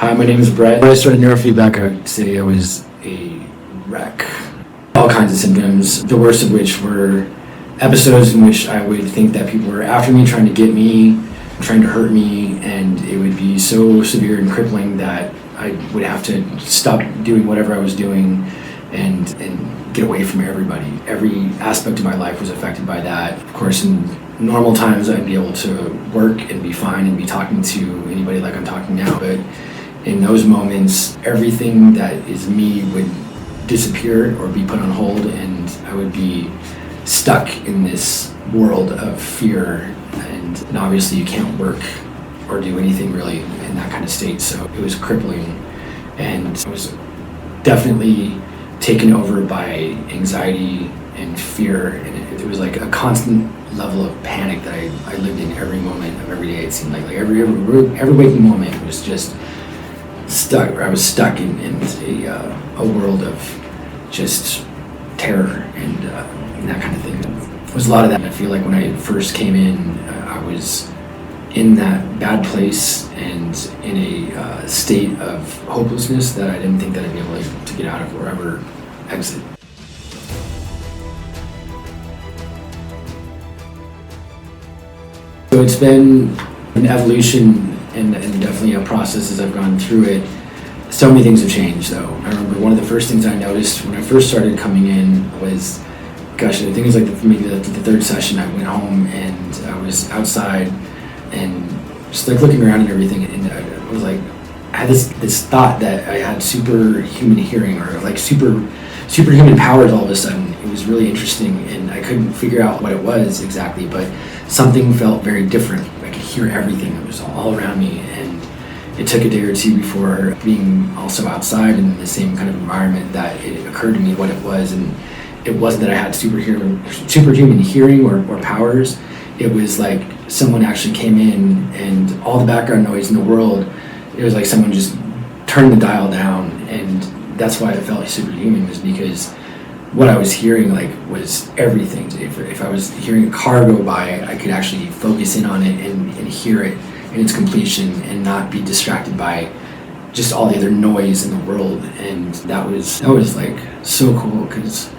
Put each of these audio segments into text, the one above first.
Hi, my name is Brett. When I started Neurofeedback, I would say I was a wreck. All kinds of symptoms, the worst of which were episodes in which I would think that people were after me, trying to get me, trying to hurt me, and it would be so severe and crippling that I would have to stop doing whatever I was doing and get away from everybody. Every aspect of my life was affected by that. Of course, in normal times, I'd be able to work and be fine and be talking to anybody like I'm talking now, but in those moments, everything that is me would disappear or be put on hold, and I would be stuck in this world of fear. And obviously you can't work or do anything really in that kind of state, so it was crippling. And I was definitely taken over by anxiety and fear, and it was like a constant level of panic that I lived in every moment of every day. It seemed like every waking moment was just stuck. I was stuck in a world of just terror and that kind of thing. It was a lot of that. I feel like when I first came in, I was in that bad place and in a state of hopelessness that I didn't think that I'd be able to get out of or ever exit. So it's been an evolution and definitely a process as I've gone through it. So many things have changed though. I remember one of the first things I noticed when I first started coming in was, gosh, I think it was like maybe the third session. I went home and I was outside and just like looking around and everything, and I was like, I had this thought that I had superhuman hearing or like superhuman powers all of a sudden. It was really interesting, and I couldn't figure out what it was exactly, but something felt very different. I could hear everything that was all around me, and it took a day or two before being also outside in the same kind of environment that it occurred to me what it was. And it wasn't that I had superhuman hearing or powers. It was like someone actually came in, and all the background noise in the world, it was like someone just turned the dial down. And that's why I felt like superhuman, was because what I was hearing like was everything. If I was hearing a car go by, I could actually focus in on it and hear it in its completion and not be distracted by just all the other noise in the world. And that was like so cool, because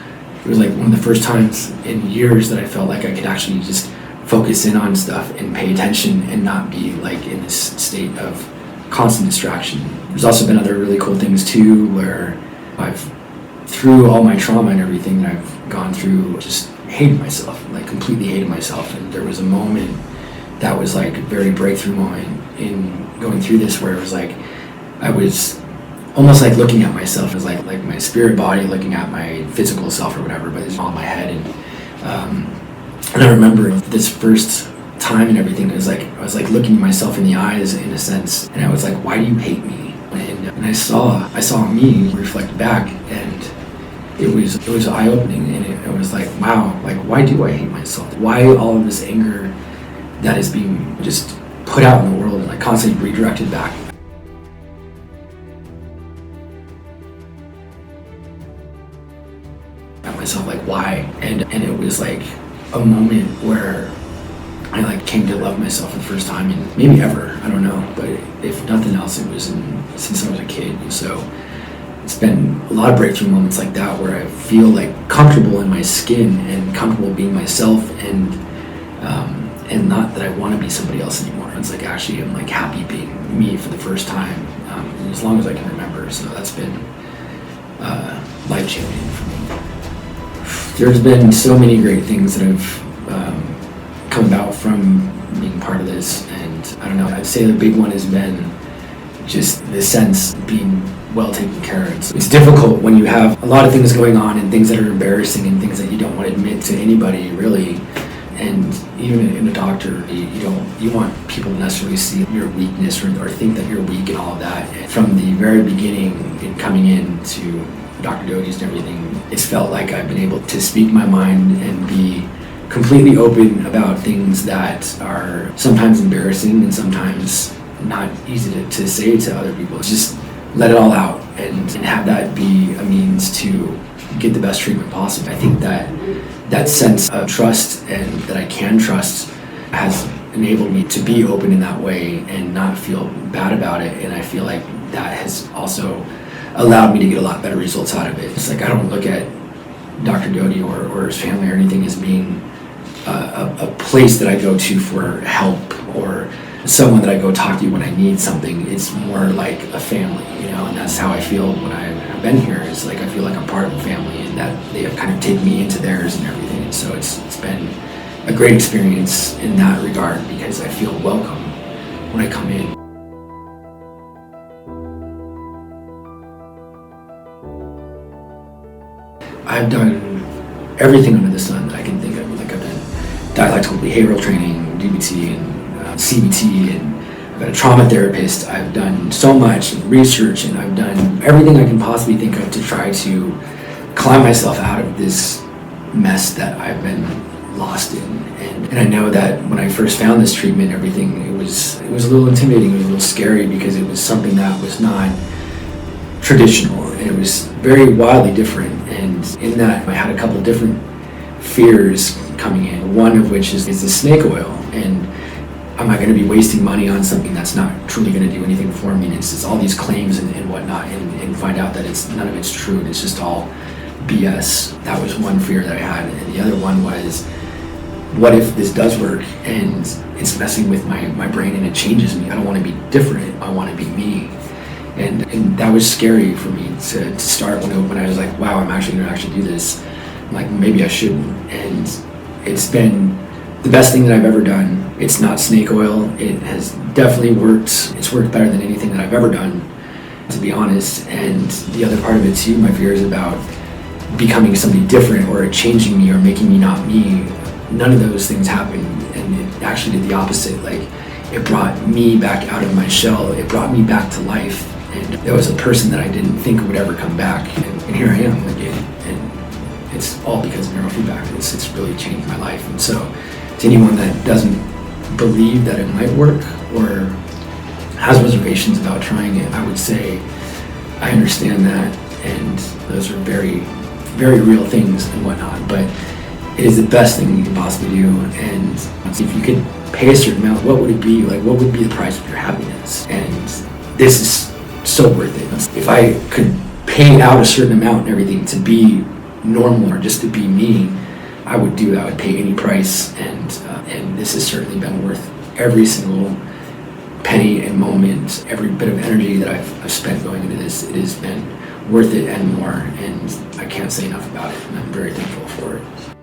it was like one of the first times in years that I felt like I could actually just focus in on stuff and pay attention and not be like in this state of constant distraction. There's also been other really cool things too, where through all my trauma and everything that I've gone through, just hated myself, like completely hated myself. And there was a moment that was like a very breakthrough moment in going through this, where it was like I was almost like looking at myself. It was like my spirit body looking at my physical self or whatever, but it's all in my head. And I remember this first time and everything, I was like looking myself in the eyes in a sense, and I was like, why do you hate me? And I saw me reflect back, and it was eye-opening, and it was like, wow, like why do I hate myself? Why all of this anger that is being just put out in the world and like constantly redirected back? At myself, like why? And it was like a moment where I like came to love myself for the first time, and maybe ever, I don't know, but if nothing else, it was since I was a kid. And so it's been a lot of breakthrough moments like that, where I feel like comfortable in my skin and comfortable being myself, and not that I want to be somebody else anymore. It's like actually I'm like happy being me for the first time, as long as I can remember. So that's been life-changing for me. There's been so many great things that have come about from being part of this, and I don't know, I'd say the big one has been just the sense of being well taken care of. It's difficult when you have a lot of things going on and things that are embarrassing and things that you don't want to admit to anybody really, and even in a doctor, you want people to necessarily see your weakness or think that you're weak and all of that. And from the very beginning in coming in to Dr. Doty's and everything, it's felt like I've been able to speak my mind and be completely open about things that are sometimes embarrassing and sometimes not easy to say to other people. Just let it all out and have that be a means to get the best treatment possible. I think that sense of trust and that I can trust has enabled me to be open in that way and not feel bad about it. And I feel like that has also allowed me to get a lot better results out of it. It's like I don't look at Dr. Doty or his family or anything as being a place that I go to for help or someone that I go talk to when I need something. It's more like a family, and that's how I feel when I've been here. It's like I feel like I'm part of a family and that they have kind of taken me into theirs and everything. And so it's been a great experience in that regard because I feel welcome when I come in. I've done everything under the sun that I can think of. Like I've done dialectical behavioral training, DBT, and CBT, and I've been a trauma therapist. I've done so much research, and I've done everything I can possibly think of to try to climb myself out of this mess that I've been lost in. And I know that when I first found this treatment, everything, it was a little intimidating, it was a little scary because it was something that was not traditional and it was very wildly different. And in that, I had a couple different fears coming in, one of which is the snake oil. And am I going to be wasting money on something that's not truly going to do anything for me? And it's just all these claims and whatnot, and find out that none of it's true and it's just all BS. That was one fear that I had. And the other one was, what if this does work and it's messing with my brain and it changes me? I don't want to be different. I want to be me. And that was scary for me to start when I was like, wow, I'm actually going to do this. I'm like, maybe I shouldn't. And it's been the best thing that I've ever done. It's not snake oil. It has definitely worked. It's worked better than anything that I've ever done, to be honest. And the other part of it too, my fear is about becoming somebody different or changing me or making me not me. None of those things happened, and it actually did the opposite. Like, it brought me back out of my shell. It brought me back to life, and there was a person that I didn't think would ever come back, and here I am again. And it's all because of neurofeedback. It's really changed my life. And so, to anyone that doesn't believe that it might work or has reservations about trying it, I would say I understand that, and those are very, very real things and whatnot. But it is the best thing you can possibly do. And if you could pay a certain amount, what would it be? Like, what would be the price of your happiness? And this is so worth it. If I could pay out a certain amount and everything to be normal or just to be me, I would do that. I would pay any price. And this has certainly been worth every single penny and moment, every bit of energy that I've spent going into this. It has been worth it and more. And I can't say enough about it. And I'm very thankful for it.